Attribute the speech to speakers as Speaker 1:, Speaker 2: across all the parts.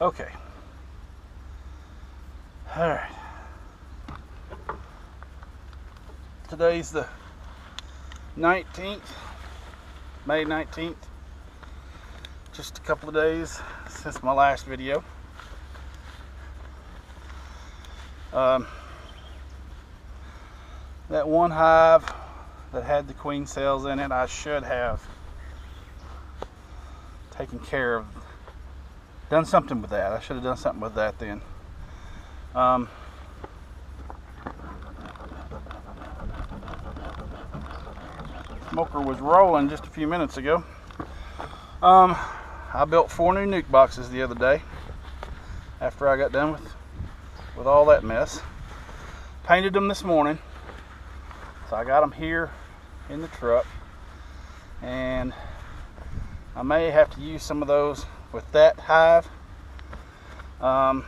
Speaker 1: Okay. All right. Today's the 19th, May 19th. Just a couple of days since my last video. That one hive that had the queen cells in it, I should have taken care of, done something with that. I should have done something with that then. Smoker was rolling just a few minutes ago. I built 4 new nuke boxes the other day after I got done with all that mess. Painted them this morning, so I got them here in the truck, and I may have to use some of those with that hive. I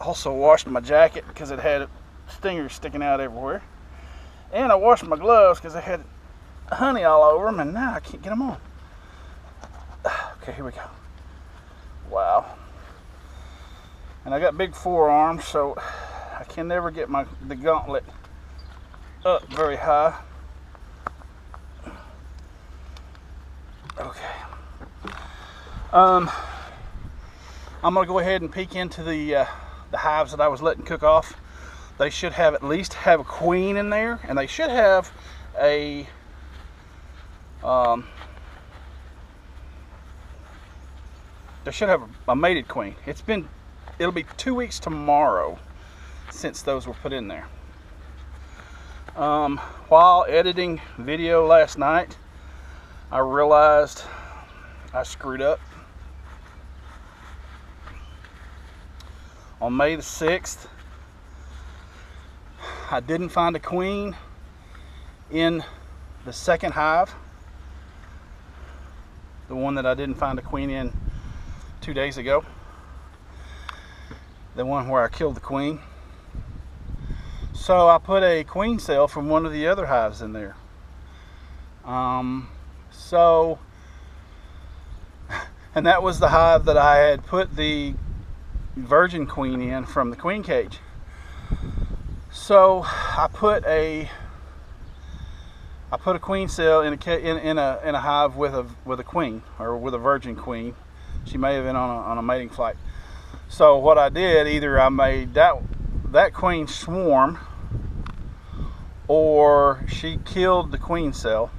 Speaker 1: also washed my jacket because it had stingers sticking out everywhere, and I washed my gloves because I had honey all over them, and now I can't get them on. Okay, here we go. Wow. And I got big forearms, so I can never get the gauntlet up very high. Okay. I'm gonna go ahead and peek into the hives that I was letting cook off. They should have at least have a queen in there, and they should have a they should have a mated queen. It'll be 2 weeks tomorrow since those were put in there. While editing video last night, I realized I screwed up. On May the 6th, I didn't find a queen in the second hive, the one that I didn't find a queen in 2 days ago, the one where I killed the queen. So I put a queen cell from one of the other hives in there. And that was the hive that I had put the virgin queen in from the queen cage. So I put a queen cell in a hive with a queen, or with a virgin queen. She may have been on a mating flight. So what I did, either I made that queen swarm, or she killed the queen cell,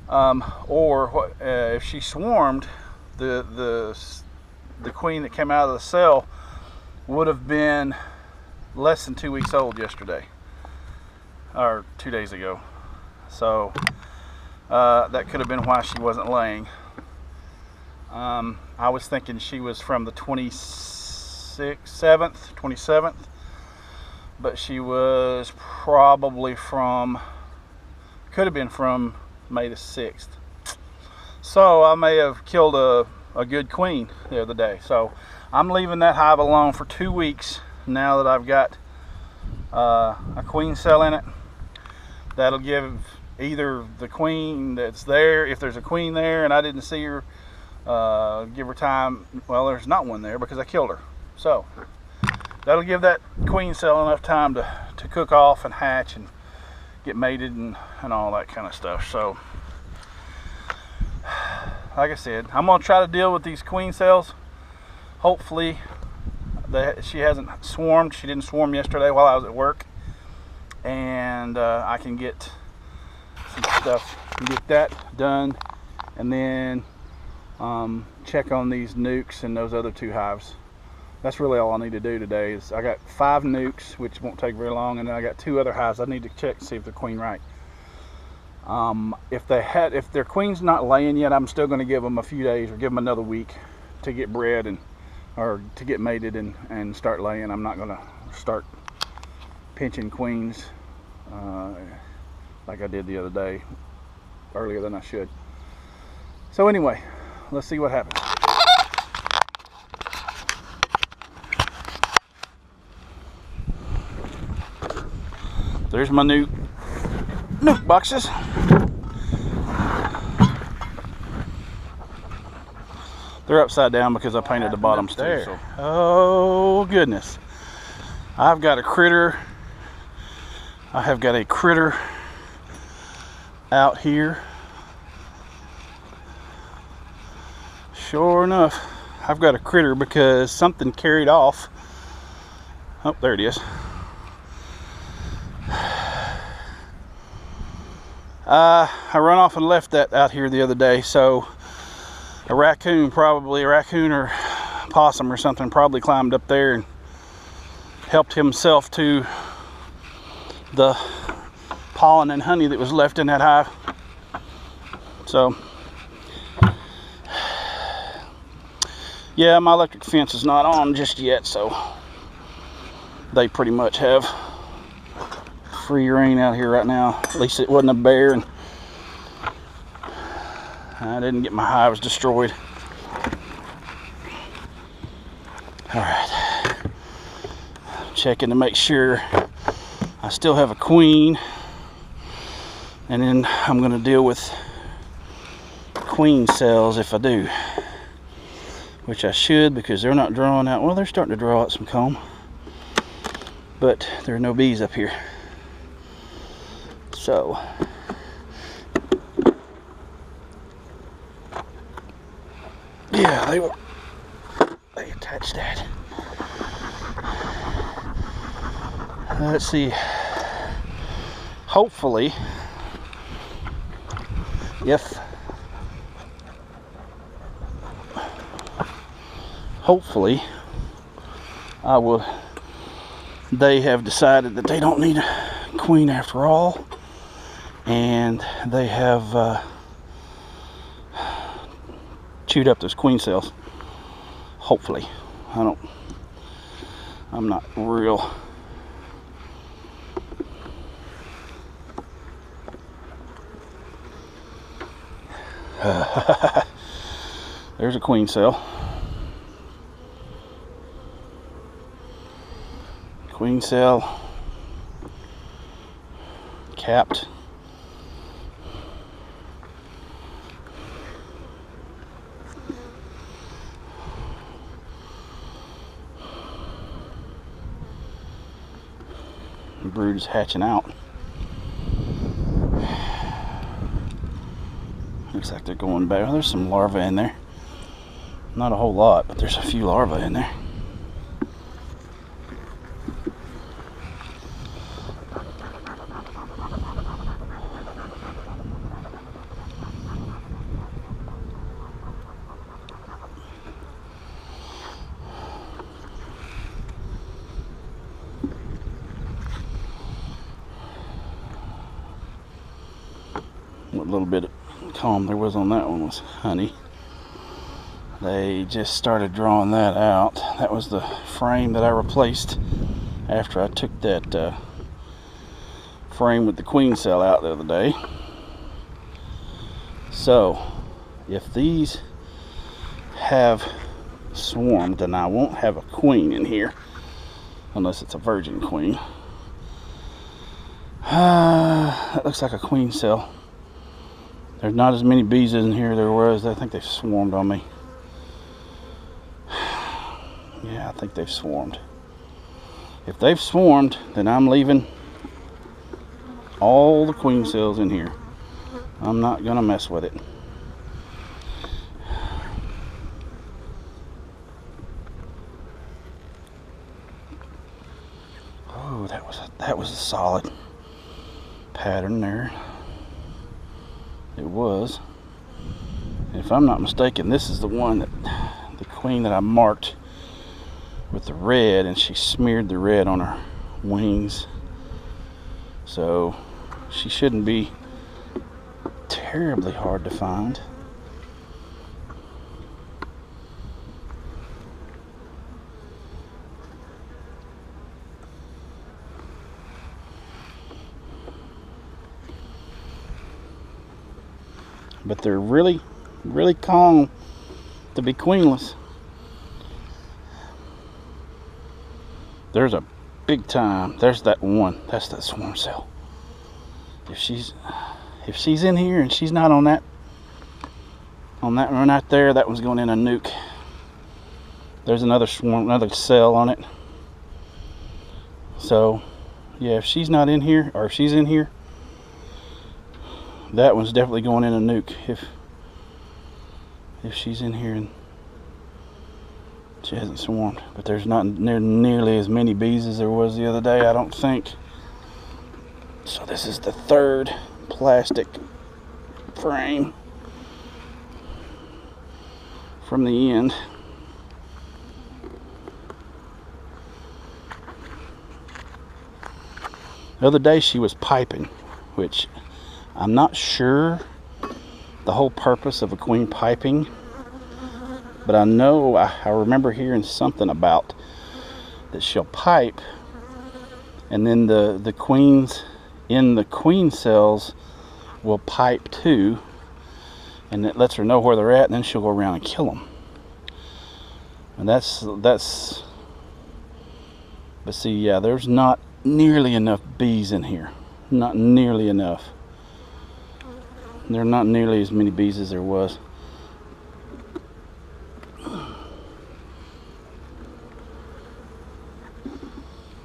Speaker 1: or if she swarmed, the queen that came out of the cell would have been less than 2 weeks old yesterday, or 2 days ago. So that could have been why she wasn't laying. I was thinking she was from the 27th, but she was probably could have been from May the 6th. So I may have killed a good queen the other day. So I'm leaving that hive alone for 2 weeks now that I've got a queen cell in it. That'll give either the queen that's there, if there's a queen there and I didn't see her, give her time. Well, there's not one there because I killed her. So that'll give that queen cell enough time to cook off and hatch and get mated and all that kind of stuff. So like I said, I'm gonna try to deal with these queen cells. Hopefully she hasn't swarmed. She didn't swarm yesterday while I was at work, and I can get some stuff, get that done, and then check on these nukes and those other 2 hives. That's really all I need to do today. Is I got 5 nukes, which won't take very long, and then I got 2 other hives I need to check to see if they're queen right. If their queen's not laying yet, I'm still going to give them a few days, or give them another week to get bred or to get mated and start laying. I'm not going to start pinching queens like I did the other day, earlier than I should. So anyway, let's see what happens. There's my nuke boxes. They're upside down because I painted the bottoms too.
Speaker 2: there.
Speaker 1: So. Oh goodness. I've got a critter. I have got a critter out here. Sure enough, I've got a critter because something carried off. Oh, there it is. I run off and left that out here the other day, so a raccoon or possum or something probably climbed up there and helped himself to the pollen and honey that was left in that hive. So yeah, my electric fence is not on just yet, so they pretty much have free reign out here right now. At least it wasn't a bear, and I didn't get my hives destroyed. All right, checking to make sure I still have a queen, and then I'm going to deal with queen cells if I do, which I should, because they're not drawing out. Well, they're starting to draw out some comb, but there are no bees up here. So yeah, they attached that. Let's see. Hopefully, they have decided that they don't need a queen after all, and they have chewed up those queen cells. Hopefully. I'm not real. There's a queen cell. Queen cell capped. The brood is hatching out. Looks like they're going back. Well, there's some larvae in there. Not a whole lot, but there's a few larvae in there. What little bit of comb there was on that one was honey. They just started drawing that out. That was the frame that I replaced after I took that frame with the queen cell out the other day. So if these have swarmed, then I won't have a queen in here unless it's a virgin queen. That looks like a queen cell. There's not as many bees in here there was. I think they've swarmed on me. Yeah, I think they've swarmed. If they've swarmed, then I'm leaving all the queen cells in here. I'm not gonna mess with it. Oh, that was a solid pattern there. It was. If I'm not mistaken, this is the one that the queen that I marked with the red, and she smeared the red on her wings. So she shouldn't be terribly hard to find. But they're really, really calm to be queenless. There's a big time. There's that one. That's that swarm cell. If she's in here and she's not on that On that one right there, that one's going in a nuke. There's another swarm, another cell on it. So, yeah, if she's not in here, or if she's in here, that one's definitely going in a nuke. If she's in here and she hasn't swarmed. But there's not nearly as many bees as there was the other day, I don't think. So this is the third plastic frame from the end. The other day she was piping, which I'm not sure the whole purpose of a queen piping, but I know I remember hearing something about that she'll pipe, and then the queens in the queen cells will pipe too, and it lets her know where they're at, and then she'll go around and kill them. And that's but see, yeah, there's not nearly enough bees in here. Not nearly enough. There are not nearly as many bees as there was.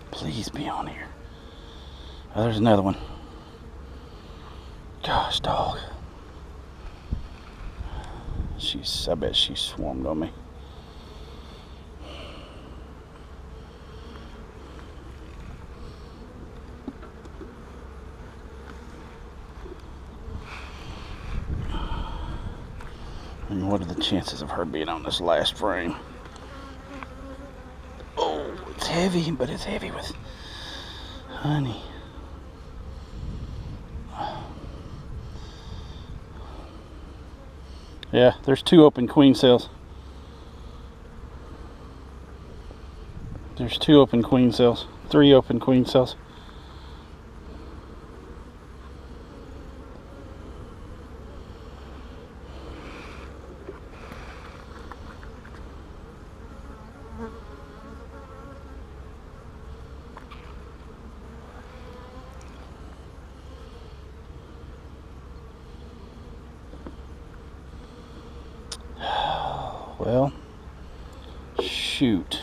Speaker 1: Please be on here. Oh, there's another one. Gosh, dog. I bet she swarmed on me. And what are the chances of her being on this last frame? Oh, it's heavy, but it's heavy with honey. Yeah, there's 2 open queen cells. There's 2 open queen cells. 3 open queen cells. Well, shoot.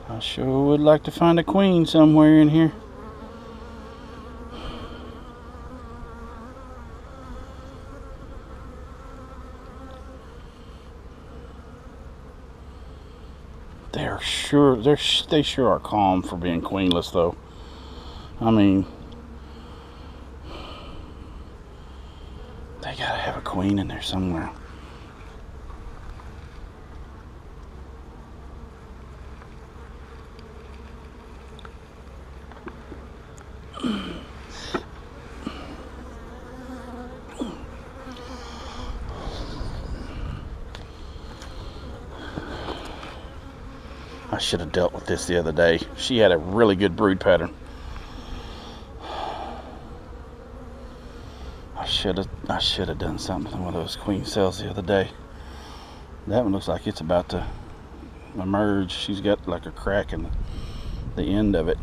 Speaker 1: I sure would like to find a queen somewhere in here. They sure are calm for being queenless, though. I mean, they gotta have a queen in there somewhere. I should have dealt with this the other day. She had a really good brood pattern. I should have done something with those queen cells the other day. That one looks like it's about to emerge. She's got like a crack in the end of it.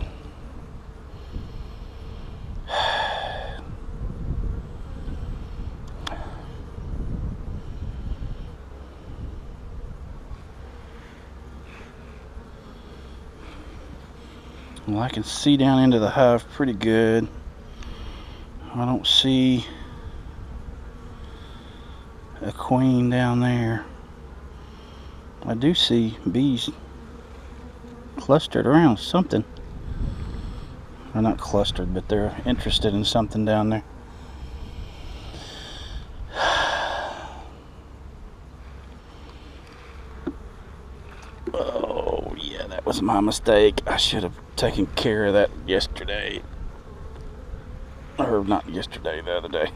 Speaker 1: Well, I can see down into the hive pretty good. I don't see a queen down there. I do see bees clustered around something. They're not clustered, but they're interested in something down there. Oh, yeah, that was my mistake. I should have taken care of that yesterday. Or not yesterday, the other day.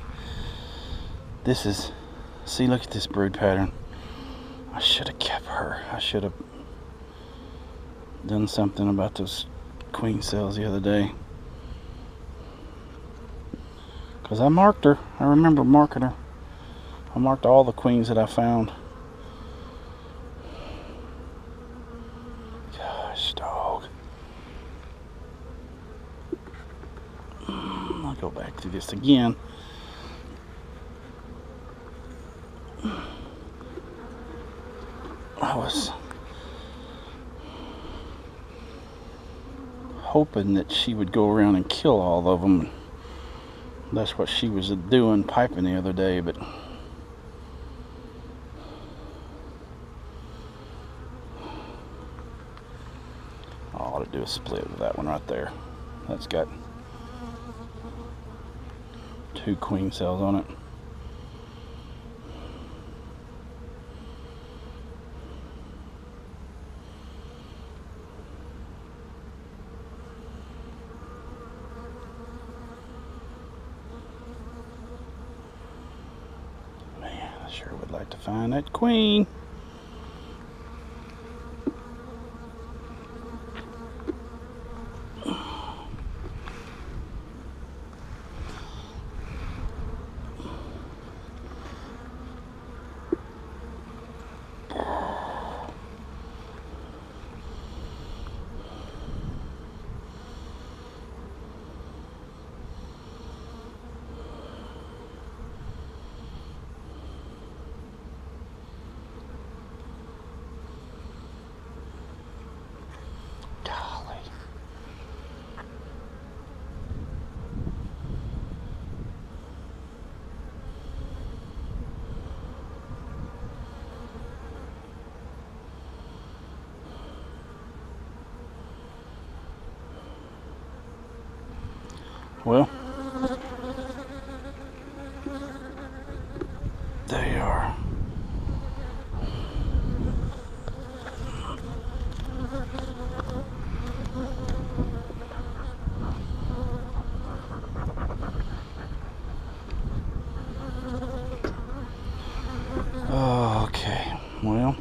Speaker 1: This is, see, look at this brood pattern. I should have kept her. I should have done something about those queen cells the other day. Because I marked her. I remember marking her. I marked all the queens that I found. Gosh, dog. I'll go back through this again I was hoping that she would go around and kill all of them. That's what she was doing, piping the other day, but I ought to do a split with that one right there. That's got 2 queen cells on it. Man, I sure would like to find that queen. Well, they are. Okay, well.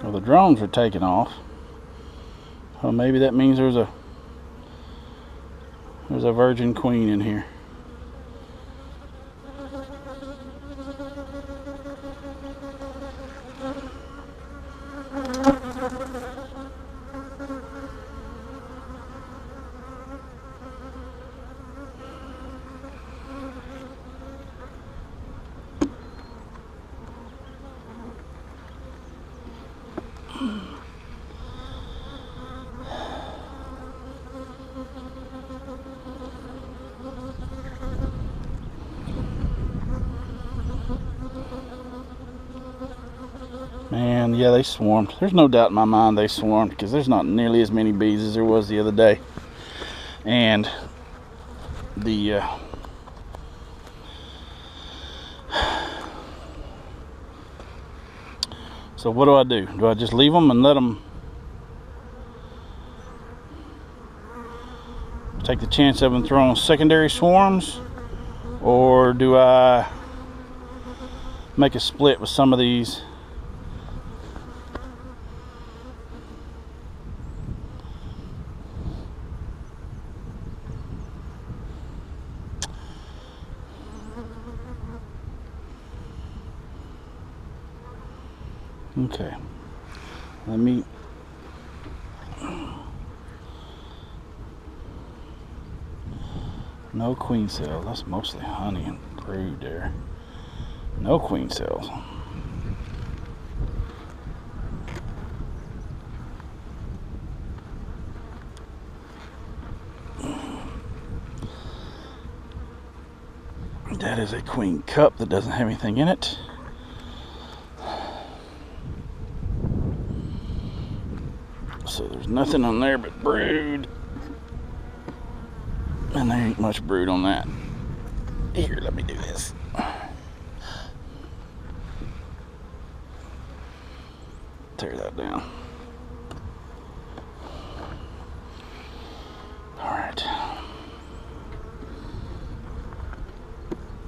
Speaker 1: Well, the drones are taking off. Well, maybe that means there's a virgin queen in here. Man, yeah, they swarmed. There's no doubt in my mind they swarmed, because there's not nearly as many bees as there was the other day. And the so what do I do? Do I just leave them and let them take the chance of them throwing secondary swarms, or do I make a split with some of these? Okay, let me no queen cell. That's mostly honey and brood there. No queen cells. That is a queen cup that doesn't have anything in it. So there's nothing on there but brood. And there ain't much brood on that. Here, let me do this. Tear that down. Alright. I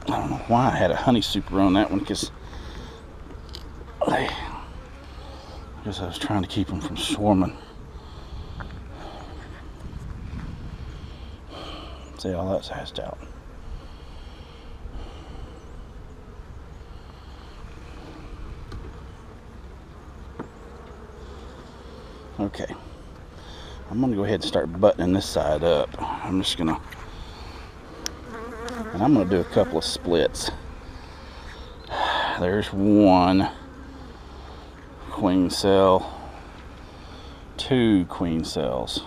Speaker 1: don't know why I had a honey super on that one, because I guess I was trying to keep them from swarming. See, all that's hatched out. Okay, I'm gonna go ahead and start buttoning this side up. I'm gonna do a couple of splits. There's one queen cell, 2 queen cells.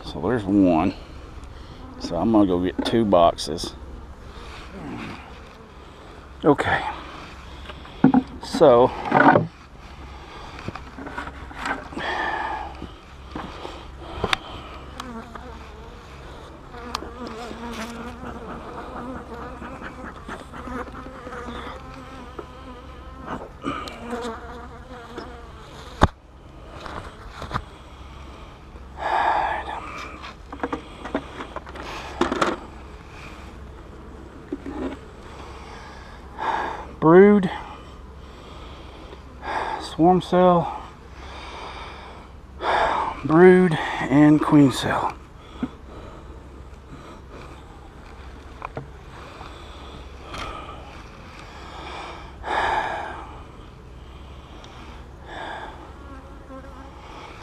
Speaker 1: So there's one. So I'm gonna go get 2 boxes. Okay. So brood, swarm cell, brood, and queen cell.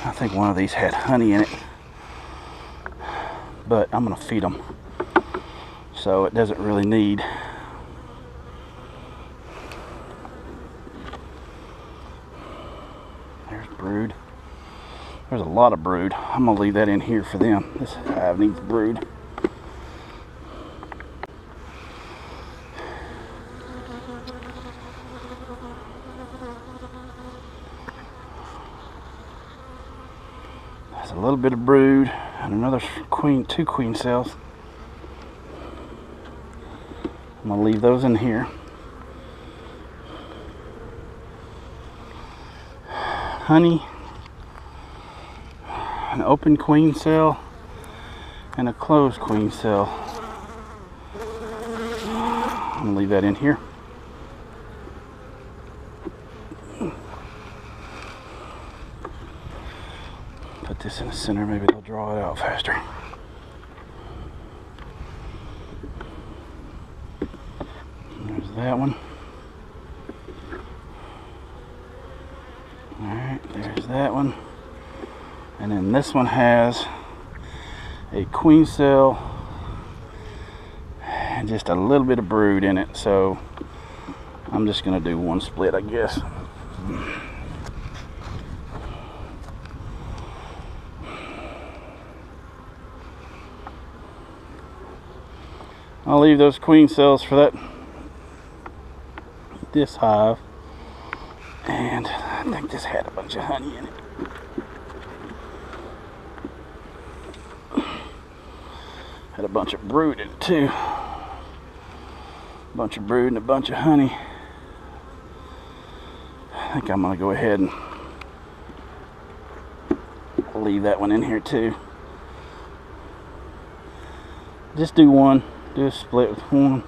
Speaker 1: I think one of these had honey in it, but I'm gonna feed them, so it doesn't really need. There's brood. There's a lot of brood. I'm gonna leave that in here for them. This hive needs brood. There's a little bit of brood and another 2 queen cells. I'm gonna leave those in here. Honey, an open queen cell, and a closed queen cell. I'm gonna leave that in here. Put this in the center, maybe they'll draw it out faster. There's that one. Alright, there's that one. And then this one has a queen cell and just a little bit of brood in it. So I'm just going to do one split, I guess. I'll leave those queen cells for this hive. And I think this had a bunch of honey in it. Had a bunch of brood in it too. A bunch of brood and a bunch of honey. I think I'm gonna go ahead and leave that one in here too. Just do a split with one.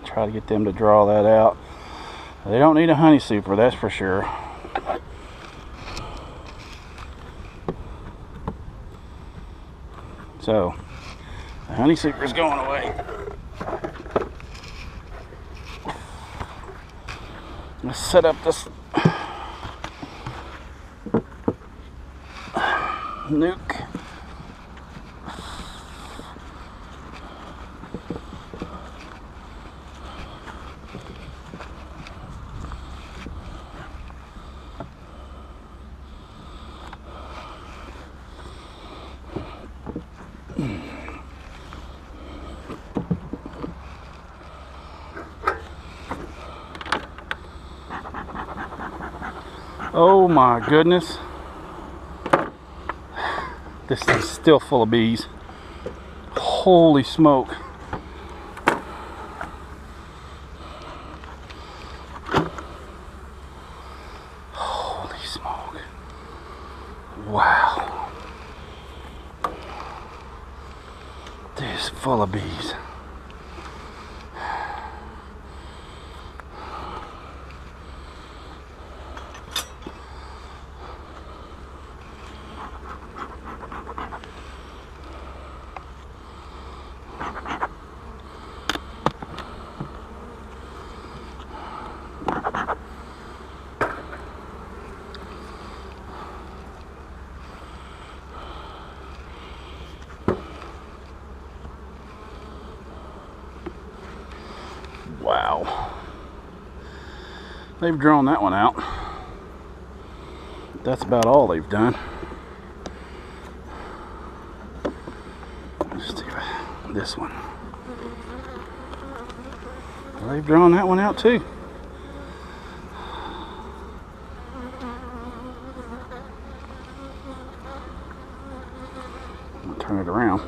Speaker 1: Try to get them to draw that out. They don't need a honey super, that's for sure. So, the honey super is going away. Let's set up this nuke. Oh my goodness. This thing's still full of bees. Holy smoke. Holy smoke. Wow. This is full of bees. They've drawn that one out. That's about all they've done. Let's see this one. Well, they've drawn that one out too. I'll turn it around.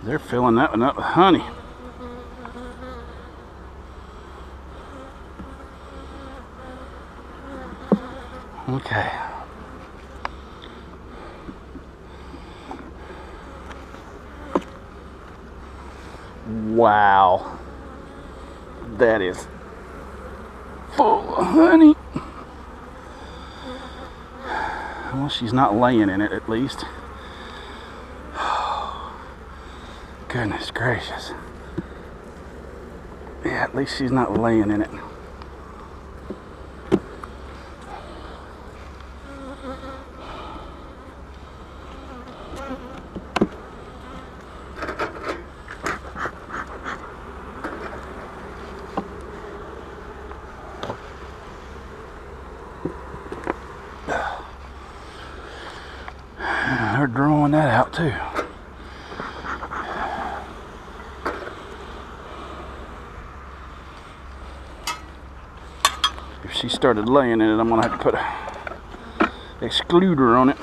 Speaker 1: They're filling that one up with honey. Okay. Wow. That is full of honey. Well, she's not laying in it at least. Goodness gracious. Yeah, at least she's not laying in it. They're drawing that out too. If she started laying in it, I'm gonna have to put an excluder on it.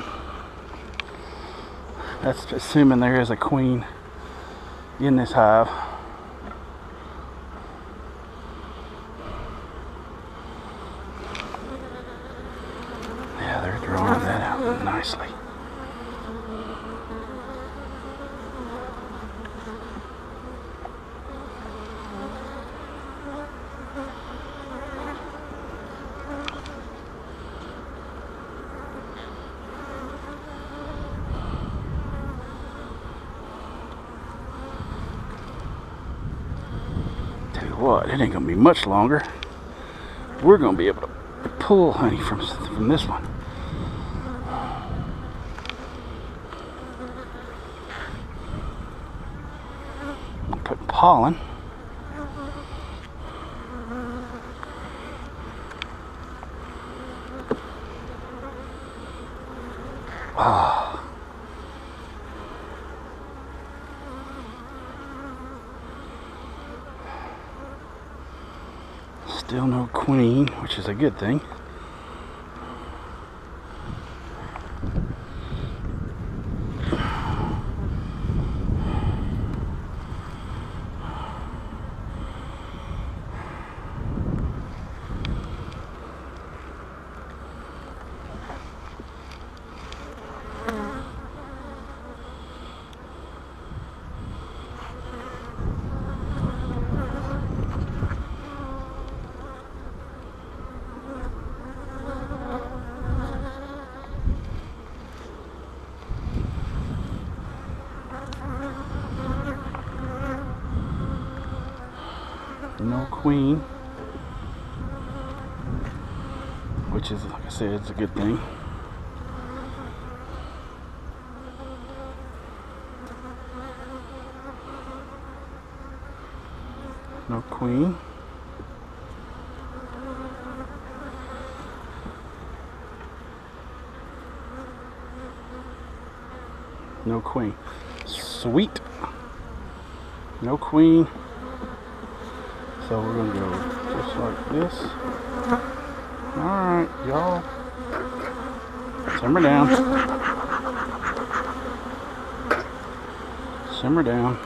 Speaker 1: That's assuming there is a queen in this hive. Yeah, they're drawing that out nicely. What, it ain't gonna be much longer. We're gonna be able to pull honey from this one. Put pollen. Ah. Still no queen, which is a good thing. No queen, which is, like I said, it's a good thing. No queen. No queen. Sweet. No queen. So we're going to go just like this. Alright, y'all. Simmer down. Simmer down.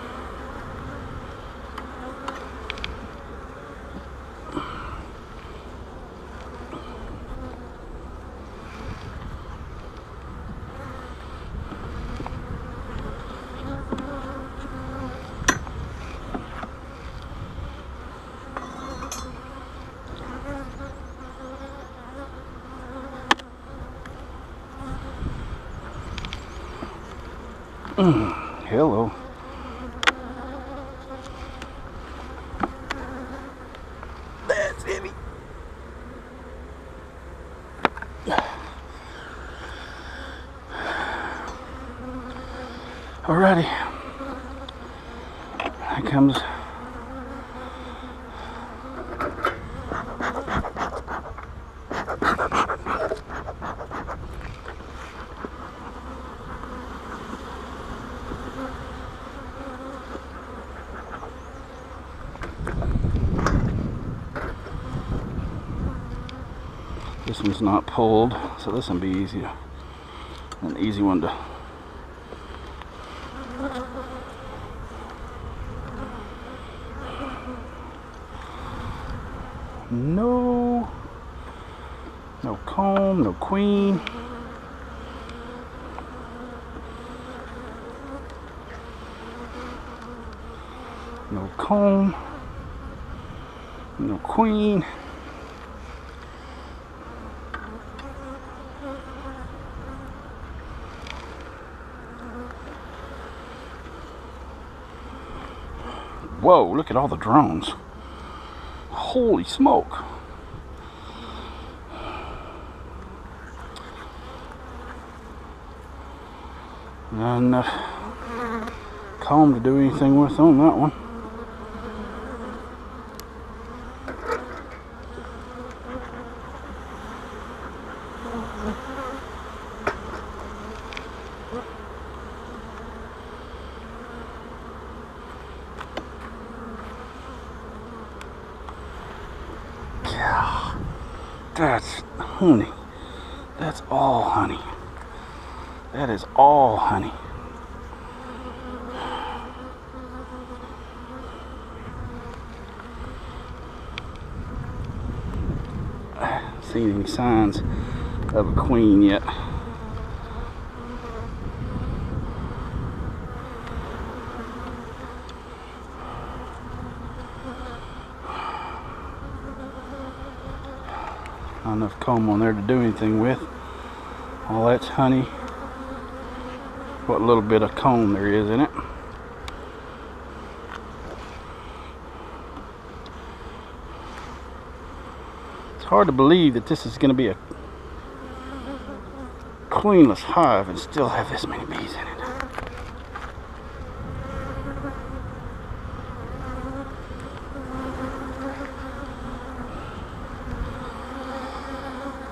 Speaker 1: Hello. Alrighty. Here comes this one's not pulled, so this will be easy. An easy one to. No comb, no queen. No comb, no queen. Whoa, look at all the drones. Holy smoke. Not enough comb to do anything with on that one. That's honey. That's all honey. That is all honey. I haven't seen any signs of a queen yet. Not enough comb on there to do anything with. All that's honey. What little bit of comb there is in it. It's hard to believe that this is going to be a queenless hive and still have this many bees in it.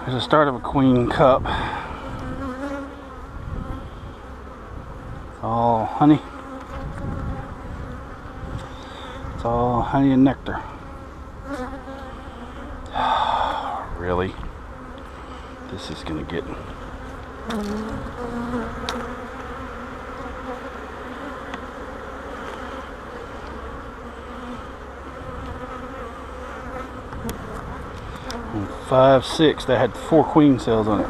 Speaker 1: There's the start of a queen cup. It's all honey. It's all honey and nectar. Really? This is gonna get... On 5, 6, that had 4 queen cells on it.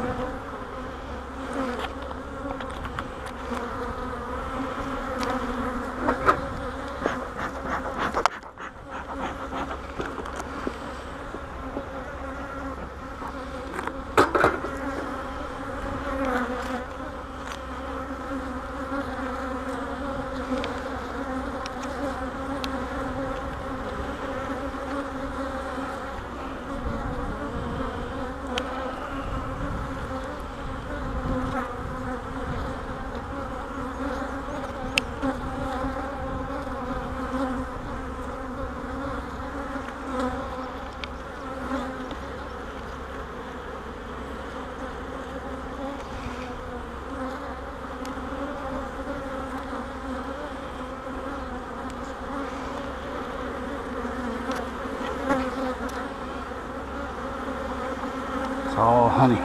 Speaker 1: All honey.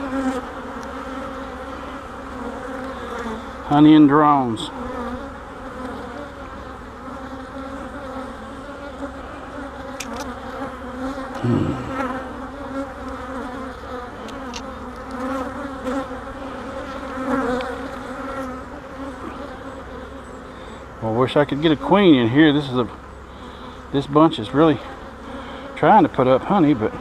Speaker 1: Honey and drones. Well, I wish I could get a queen in here. This bunch is really trying to put up honey, but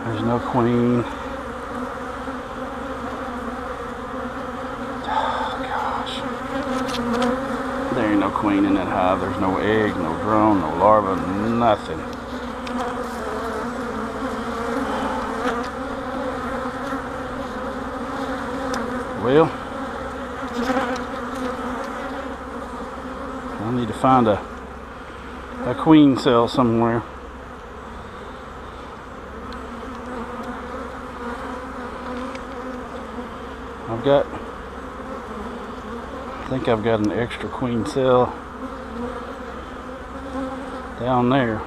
Speaker 1: there's no queen. Oh, gosh. There ain't no queen in that hive. hive. There's no egg, no drone, no larva, nothing. Well, I need to find a queen cell somewhere. I think I've got an extra queen cell down there.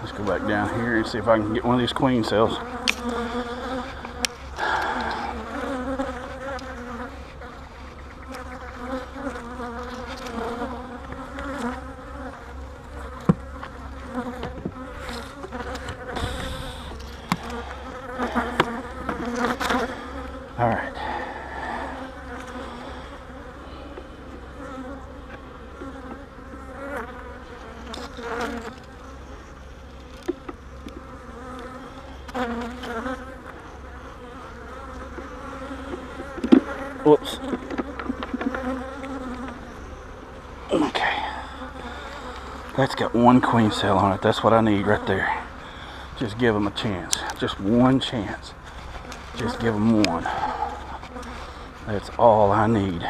Speaker 1: Let's go back down here and see if I can get one of these queen cells. All right. Whoops. Okay. That's got one queen cell on it. That's what I need right there. Just give them a chance. Just one chance. Just give them one. That's all I need.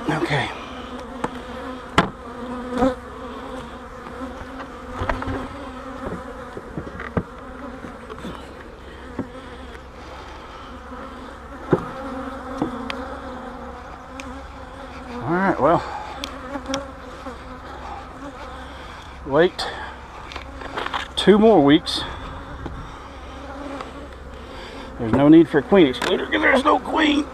Speaker 1: Okay. All right, well, wait 2 more weeks. There's no need for a queen excluder because there's no queen.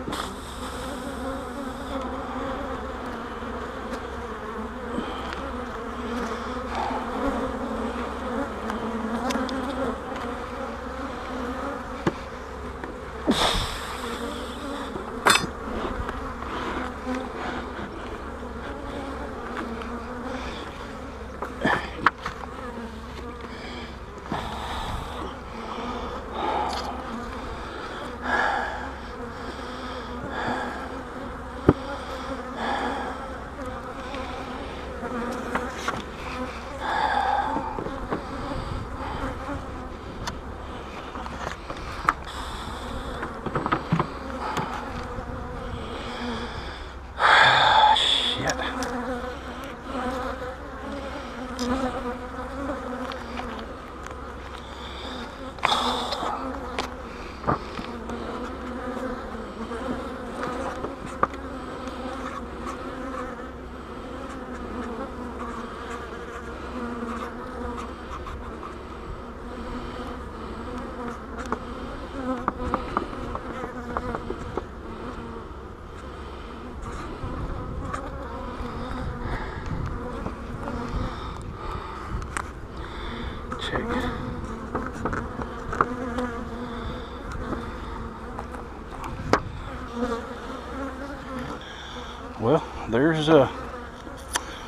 Speaker 1: Well, there's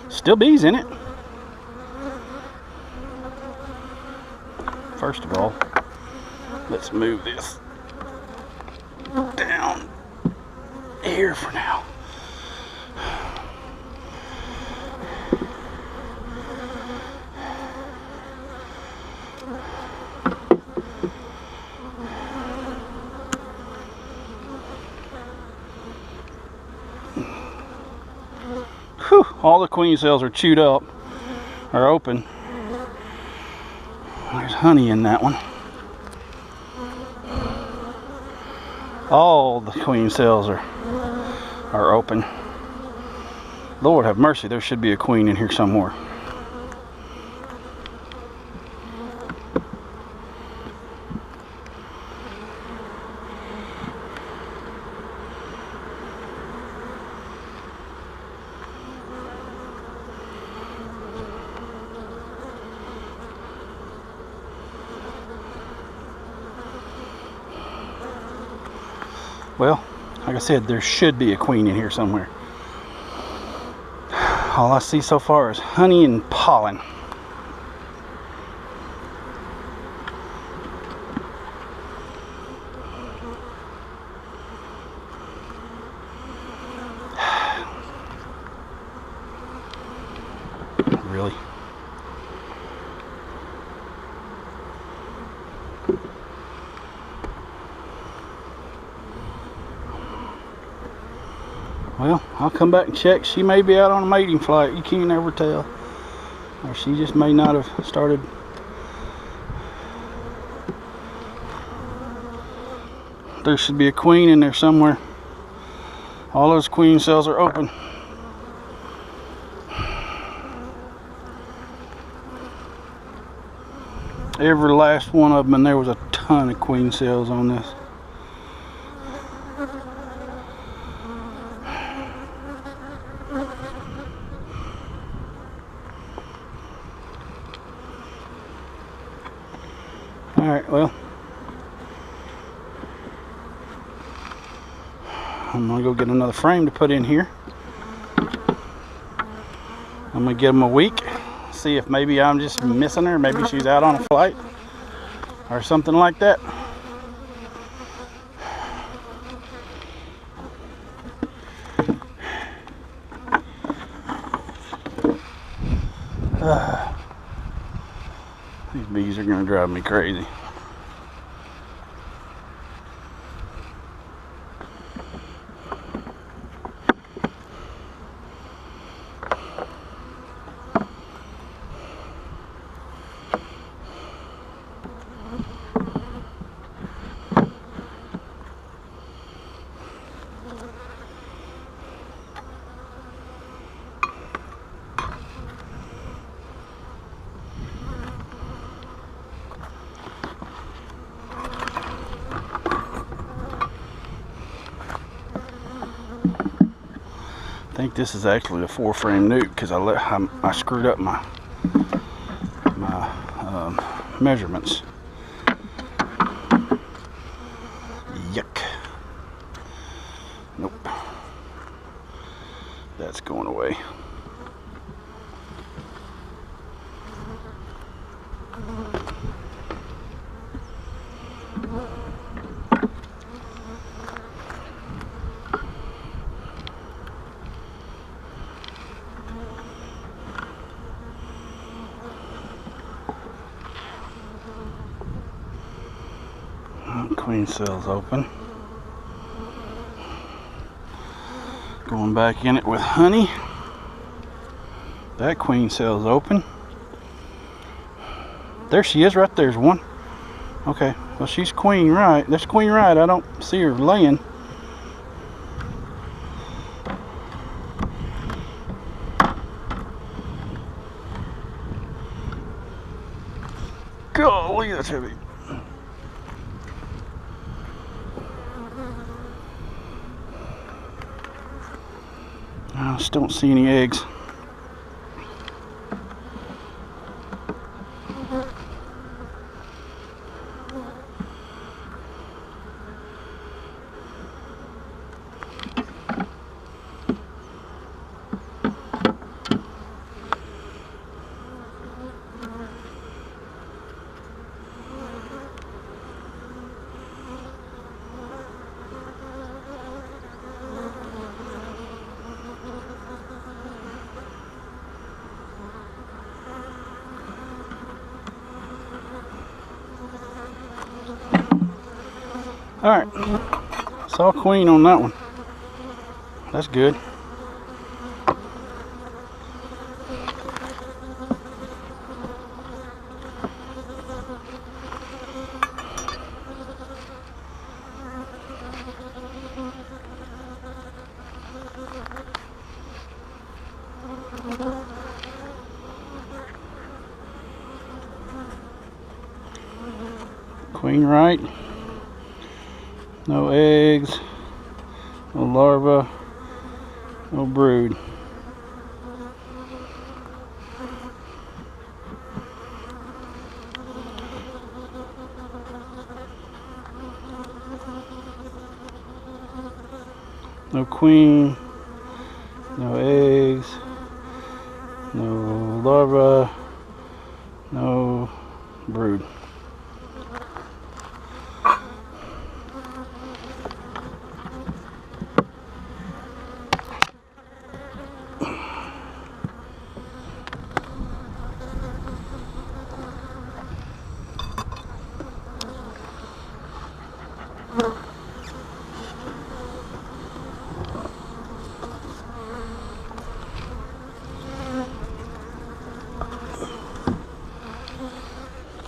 Speaker 1: still bees in it. first of all, let's move this down here for now. Whew, all the queen cells are chewed up, or open. There's honey in that one. All the queen cells are open. Lord have mercy, there should be a queen in here somewhere. Well, like I said, there should be a queen in here somewhere. All I see so far is honey and pollen. Really? Well, I'll come back and check. She may be out on a mating flight. You can't ever tell. Or she just may not have started. There should be a queen in there somewhere. All those queen cells are open. Every last one of them, and there was a ton of queen cells on this. Alright, well, I'm going to go get another frame to put in here. I'm going to give them a week, see if maybe I'm just missing her, maybe she's out on a flight or something like that. These bees are going to drive me crazy. I think this is actually a 4-frame nuke because I screwed up my measurements. Yuck. Nope. That's going away. Queen cells open. Going back in it with honey. That queen cell's open. There she is, right there's one. Okay, well she's queen right. That's queen right. I don't see her laying. Golly, that's heavy. I just don't see any eggs. All right, saw queen on that one. That's good. Queen right, no eggs, no larva, no brood. No queen, no eggs, no larva, no brood.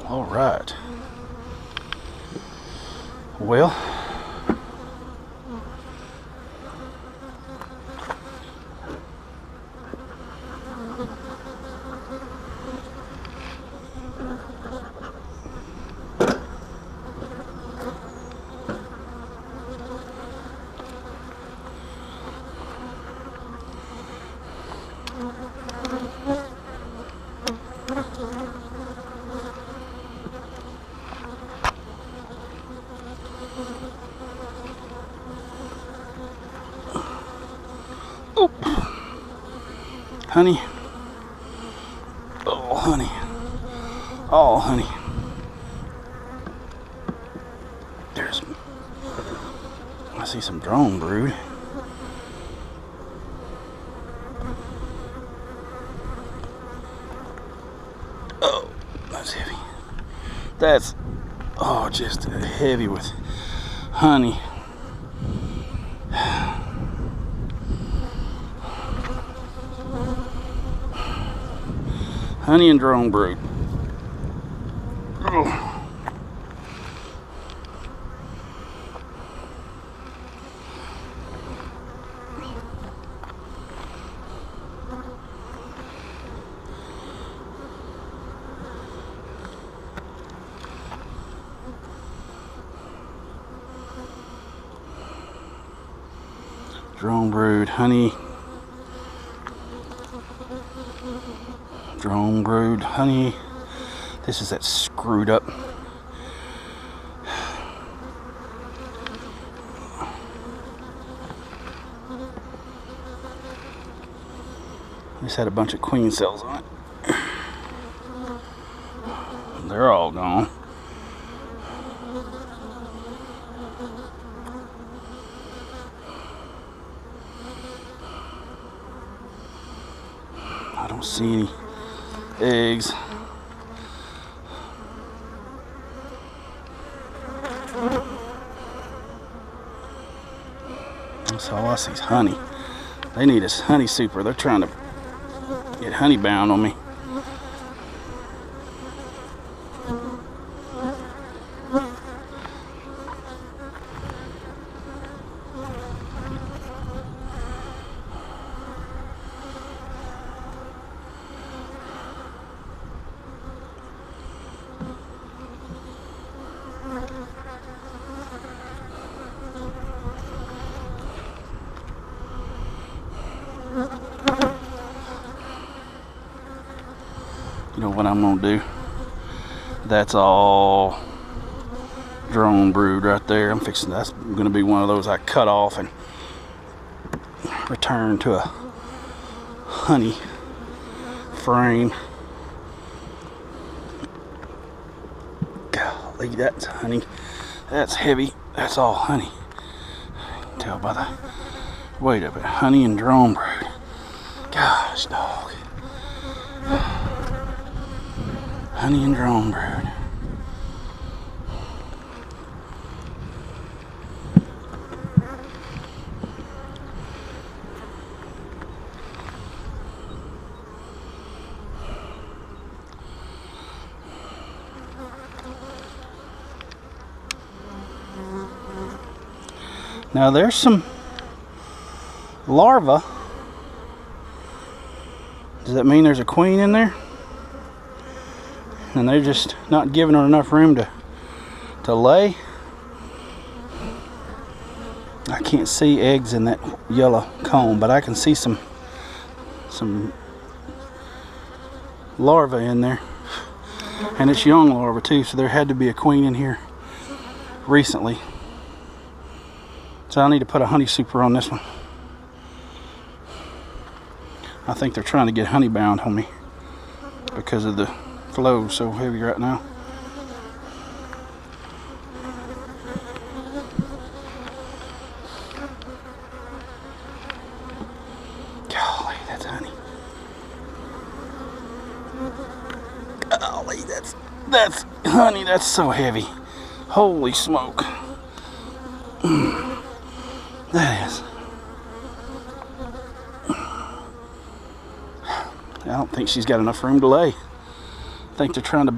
Speaker 1: All right. Well, oh, honey. Oh, honey. Oh, honey. I see some drone brood. Oh, that's heavy. That's, oh, just heavy with honey. Honey and drone brood. Oh. Drone brood, honey. Drone brood, honey. This is that screwed up. This had a bunch of queen cells on it. They're all gone. I don't see any eggs. That's all I see is honey. They need a honey super. They're trying to get honey bound on me. You know what I'm gonna do? That's all drone brood right there. I'm fixing, that's gonna be one of those I cut off and return to a honey frame. Golly, that's honey. That's heavy. That's all honey. You can tell by the weight of it. Honey and drone brood. Gosh, dog. Honey and drone brood. Now there's some larvae. Does that mean there's a queen in there? And they're just not giving her enough room to lay. I can't see eggs in that yellow comb, but I can see some larvae in there. And it's young larvae too, so there had to be a queen in here recently. So I need to put a honey super on this one. I think they're trying to get honey bound on me because of the flow so heavy right now. Golly, that's honey. Golly, that's honey. That's so heavy. Holy smoke. That is. I don't think she's got enough room to lay. I think they're trying to...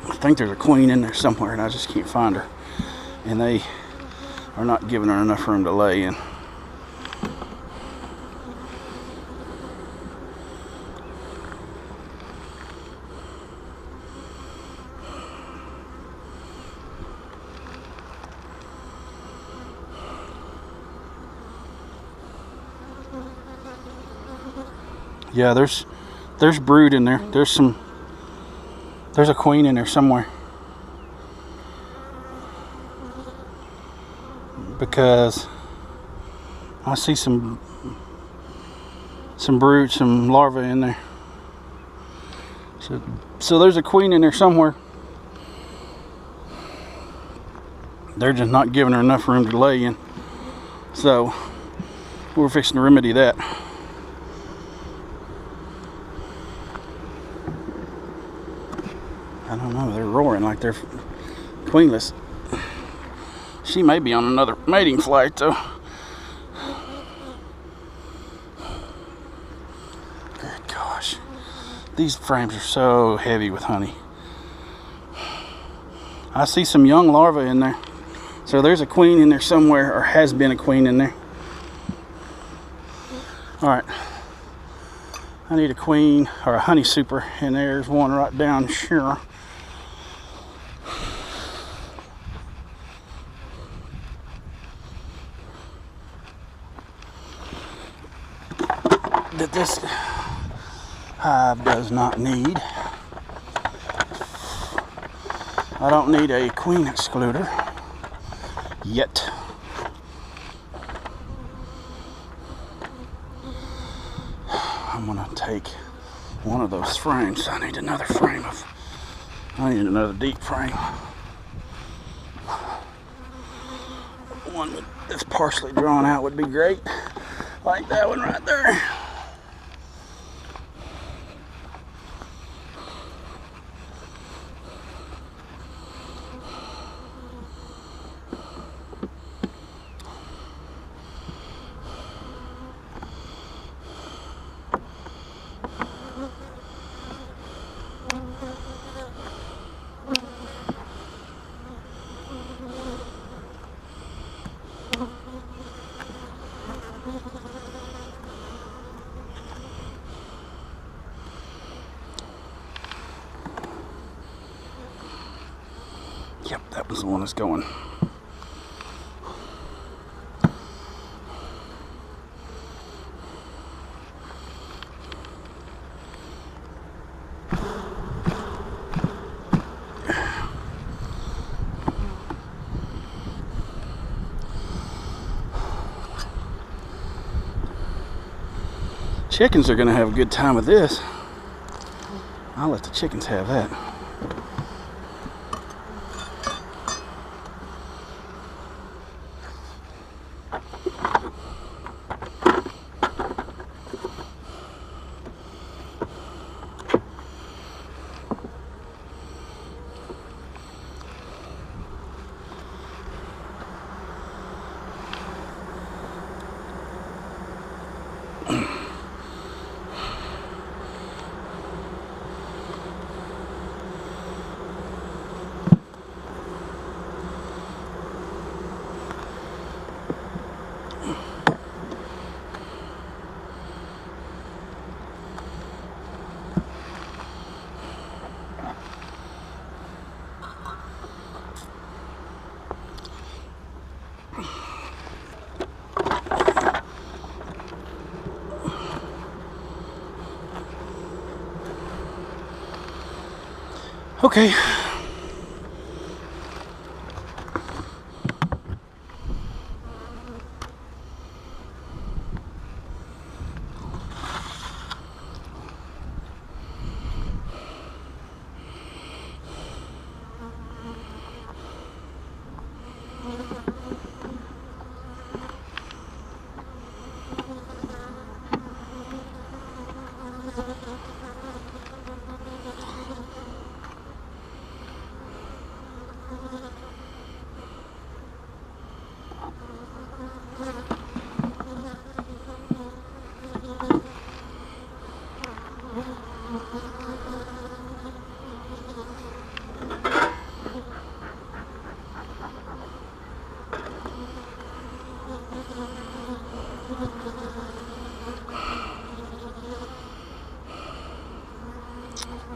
Speaker 1: I think there's a queen in there somewhere and I just can't find her. And they are not giving her enough room to lay in. Yeah, there's brood in there. There's a queen in there somewhere. Because I see some brood, some larvae in there. So there's a queen in there somewhere. They're just not giving her enough room to lay in. So we're fixing to remedy that. I don't know, they're roaring like they're queenless. She may be on another mating flight though. Good gosh. These frames are so heavy with honey. I see some young larvae in there. So there's a queen in there somewhere, or has been a queen in there. Alright. I need a queen or a honey super, and there's one right down here. That this hive does not need. I don't need a queen excluder yet. I'm gonna take one of those frames. I need another deep frame. One that's partially drawn out would be great, like that one right there. Yep, that was the one that's going. Chickens are going to have a good time with this. I'll let the chickens have that. Okay.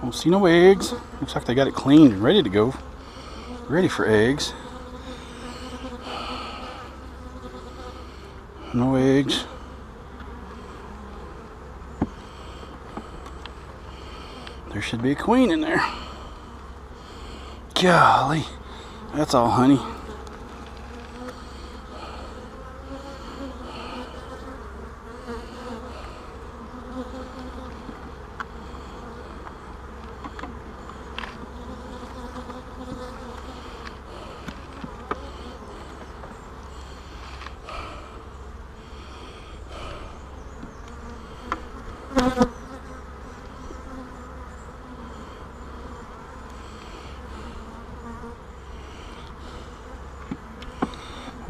Speaker 1: Don't see no eggs. Looks like they got it cleaned and ready to go. Ready for eggs. No eggs. There should be a queen in there. Golly, that's all honey.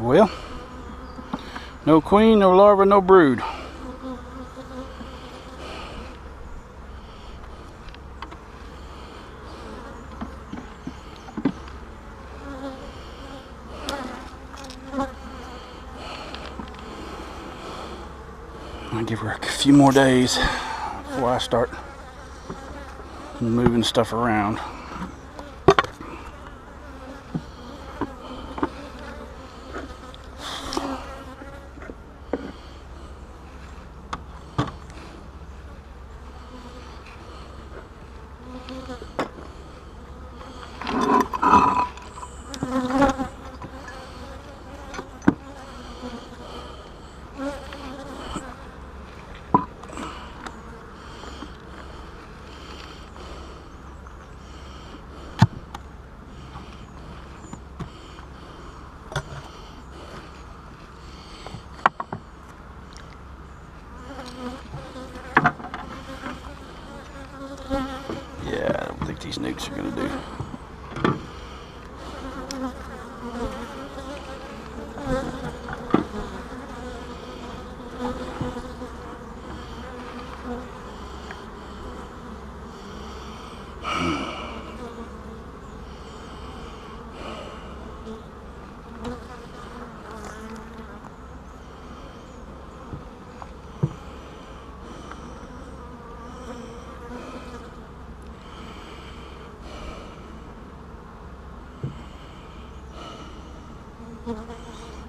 Speaker 1: Well, no queen, no larva, no brood. I'll give her a few more days before I start moving stuff around. Yeah, I don't think these nukes are gonna do.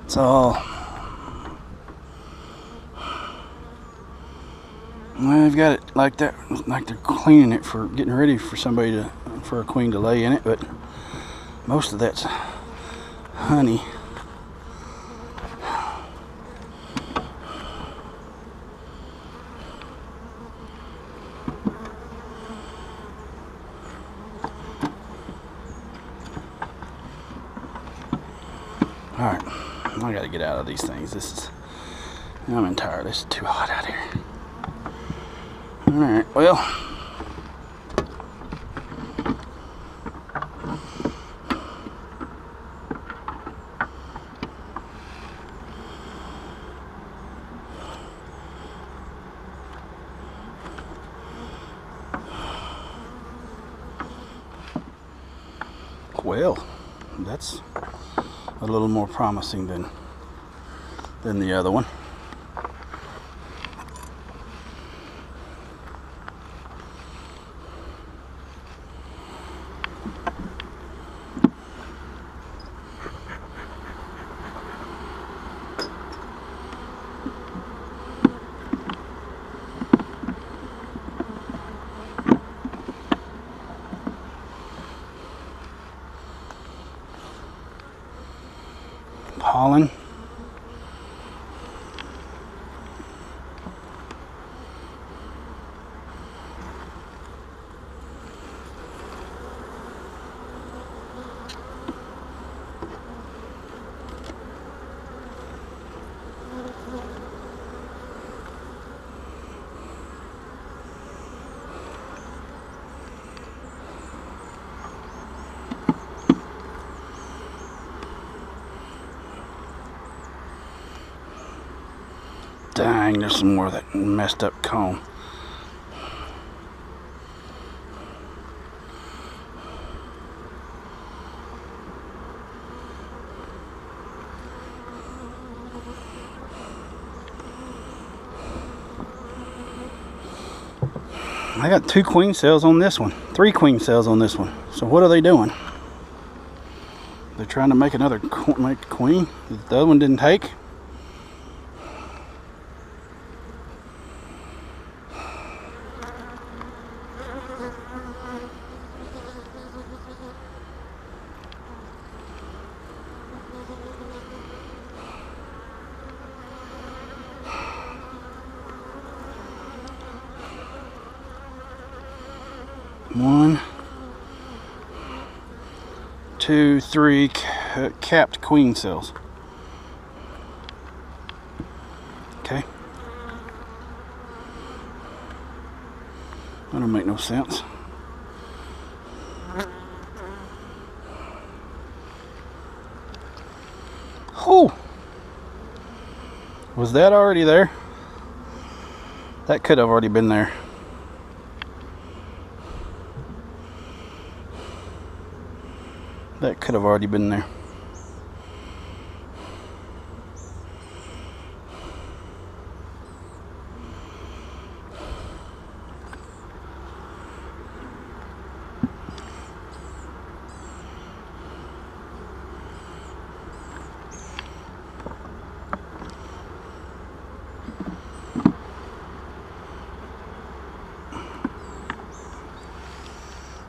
Speaker 1: It's all, well, they've got it like that, like they're cleaning it for getting ready for for a queen to lay in it, but most of that's honey. Alright, I gotta get out of these things. I'm tired. This is too hot out here. Alright, well. Well, that's a little more promising than the other one. pollen. Dang, there's some more of that messed up comb. I got 2 queen cells on this one, 3 queen cells on this one. So what are they doing? They're trying to make another queen that the other one didn't take. One, 2, 3 capped queen cells. Okay. That don't make no sense. Oh! Was that already there? That could have already been there. That could have already been there.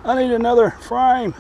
Speaker 1: I need another frame.